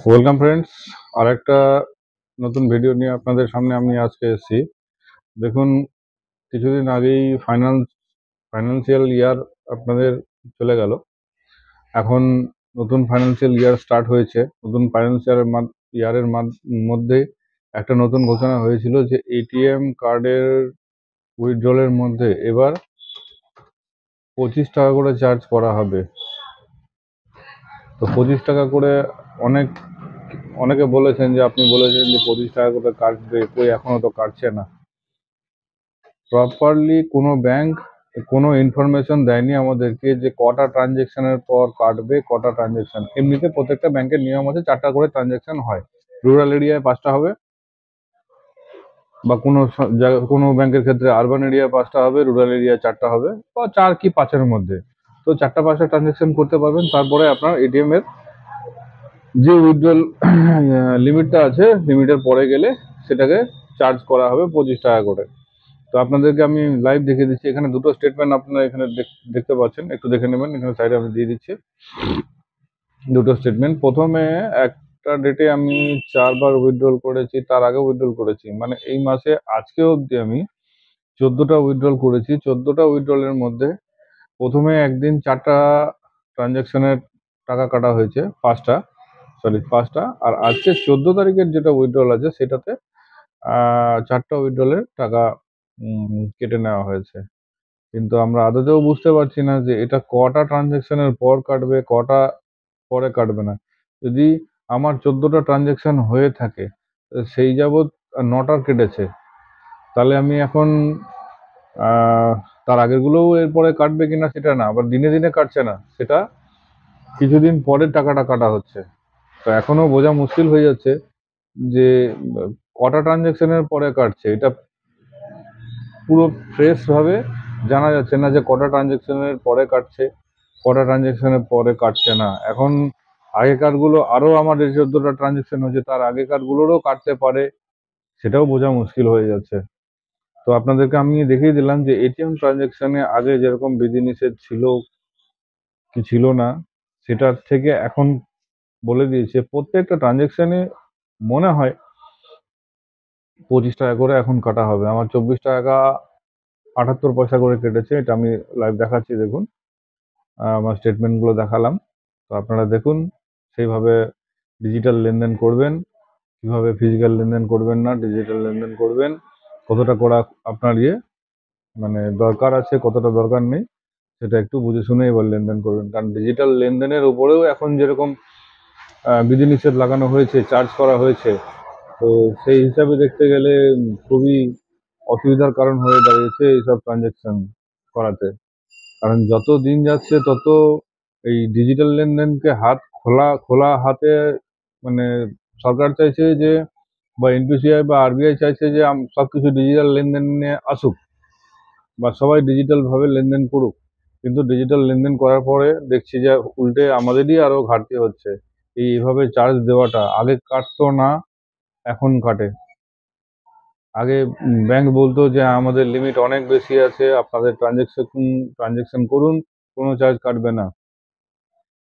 Welcome friends, আর একটা নতুন video নিয়ে আপনাদের সামনে আমি আজকে এসেছি। দেখুন, কিছুদিন আগেই ফাইন্যান্সিয়াল ইয়ার আপনাদের চলে গেল। এখন নতুন ফাইন্যান্সিয়াল ইয়ার স্টার্ট হয়েছে। নতুন ফাইন্যান্সিয়াল ইয়ারের মধ্যে একটা নতুন ঘোষণা হয়েছিল যে এটিএম কার্ডের উইথড্রলের মধ্যে এবার 25 টাকা করে চার্জ করা হবে। তো 25 টাকা করে অনেক অনেকে বলেছেন যে আপনি বলেছেন যে 25 টাকা করে কাটবে, কই এখনো তো কাটছে না। প্রপারলি কোনো ব্যাংক কোনো ইনফরমেশন দেয়নি আমাদেরকে যে কটা ট্রানজেকশনের পর কাটবে, কটা ট্রানজেকশন। এমনিতে প্রত্যেকটা ব্যাংকের নিয়ম আছে 4টা করে ট্রানজেকশন হয়। রুরাল এরিয়ায় 5টা হবে, বা কোনো ব্যাংকের ক্ষেত্রে আরবান এরিয়ায় 5টা হবে, রুরাল এরিয়ায় 4টা হবে, বা 4 কি 5-এর মধ্যে। তো 4টা 5টা ট্রানজেকশন করতে পারবেন, তারপরে আপনার এটিএম এর যে উইথড্রল লিমিটটা আছে, লিমিটের পরে গেলে সেটাকে চার্জ করা হবে 25 টাকা করে। তো আপনাদেরকে আমি লাইভ দেখিয়ে দিচ্ছি। এখানে দুটো স্টেটমেন্ট আপনারা এখানে দেখতে পাচ্ছেন, একটু দেখে নেবেন। এখানে সাইডে আমি দিয়ে দিচ্ছি দুটো স্টেটমেন্ট। প্রথমে একটা ডেটে আমি 4বার উইথড্রল করেছি, তার আগে উইথড্রল করেছি, মানে এই মাসে আজকে অবধি আমি 14টা উইথড্রল করেছি। 14টা উইথড্রলের মধ্যে প্রথমে একদিন 4টা ট্রানজাকশনের টাকা কাটা হয়েছে, 5টা, আর আজকে 14 তারিখের যেটা উইথড্রল আছে সেটাতে 4টা উইথড্রলের টাকা কেটে নেওয়া হয়েছে। কিন্তু আমরা আদতেও বুঝতে পারছি না যে এটা কটা ট্রানজেকশনের পর কাটবে, কটা পরে কাটবে না। যদি আমার 14টা ট্রানজেকশন হয়ে থাকে, সেই যাবৎ 9টা কেটেছে, তাহলে আমি এখন তার আগেরগুলোও এরপরে কাটবে কিনা সেটা না, আবার দিনে দিনে কাটছে না, সেটা কিছুদিন পরে টাকাটা কাটা হচ্ছে। তো এখনো বোঝা মুশকিল হয়ে যাচ্ছে যে কটা ট্রানজেকশনের পরে কাটছে। এটা পুরো ফ্রেশ ভাবে জানা যাচ্ছে না যে কটা ট্রানজেকশনের পরে কাটছে, কটা ট্রানজেকশনের পরে কাটছে না। এখন আগেকার গুলো আরো আমাদের 14টা ট্রানজেকশন হচ্ছে, তার আগেকার গুলোরও কাটতে পারে, সেটাও বোঝা মুশকিল হয়ে যাচ্ছে। তো আপনাদেরকে আমি দেখিয়ে দিলাম যে এটিএম ট্রানজেকশনে আগে যেরকম বিধিনিষেধ ছিল কি ছিল না, সেটার থেকে এখন বলে দিয়েছে প্রত্যেকটা ট্রানজেকশনে মনে হয় 25 টাকা করে এখন কাটা হবে। আমার 24 টাকা 78 পয়সা করে কেটেছে, এটা আমি লাইভ দেখাচ্ছি। দেখুন, আমার স্টেটমেন্টগুলো দেখালাম। তো আপনারা দেখুন, সেইভাবে ডিজিটাল লেনদেন করবেন, কিভাবে ফিজিক্যাল লেনদেন করবেন না, ডিজিটাল লেনদেন করবেন, কতটা করা আপনার মানে দরকার আছে, কতটা দরকার নেই, সেটা একটু বুঝে শুনে এবার লেনদেন করবেন। কারণ ডিজিটাল লেনদেনের উপরেও এখন যেরকম বিধিনিষেধ লাগানো হয়েছে, চার্জ করা হয়েছে, তো সেই হিসাবে দেখতে গেলে খুবই অসুবিধার কারণ হয়ে দাঁড়িয়েছে এইসব ট্রানজেকশন করাতে। কারণ যত দিন যাচ্ছে তত এই ডিজিটাল লেনদেনকে খোলা খোলা হাতে, মানে সরকার চাইছে যে, বা এনপিসিআই বা আরবিআই চাইছে যে সবকিছু ডিজিটাল লেনদেনে আসুক, বা সবাই ডিজিটাল ভাবে লেনদেন করুক। কিন্তু ডিজিটাল লেনদেন করার পরে দেখছি যে উল্টে আমাদেরই আরো ঘাটতি হচ্ছে। এইভাবে চার্জ দেওয়াটা, আগে কাটতো না, এখন কাটে। আগে ব্যাংক বলতো যে আমাদের লিমিট অনেক বেশি আছে, আপনাদের ট্রানজেকশন করুন, কোনো চার্জ কাটবে না,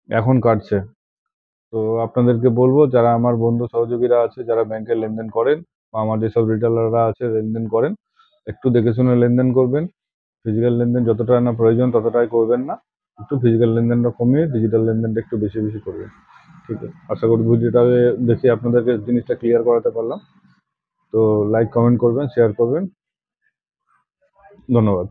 এখন কাটছে। তো আপনাদেরকে বলবো, যারা আমার বন্ধু সহযোগীরা আছে, যারা ব্যাংকে লেনদেন করেন, বা আমার যেসব রিটেলাররা আছে লেনদেন করেন, একটু দেখে শুনে লেনদেন করবেন। ফিজিক্যাল লেনদেন যতটা না প্রয়োজন ততটাই করবেন না, একটু ফিজিক্যাল লেনদেনটা কমিয়ে ডিজিটাল লেনদেনটা একটু বেশি বেশি করবেন। ঠিক আছে, আশা করি ভিডিওটা দেখে আপনাদেরকে জিনিসটা ক্লিয়ার করাতে পারলাম। তো লাইক কমেন্ট করবেন, শেয়ার করবেন। ধন্যবাদ।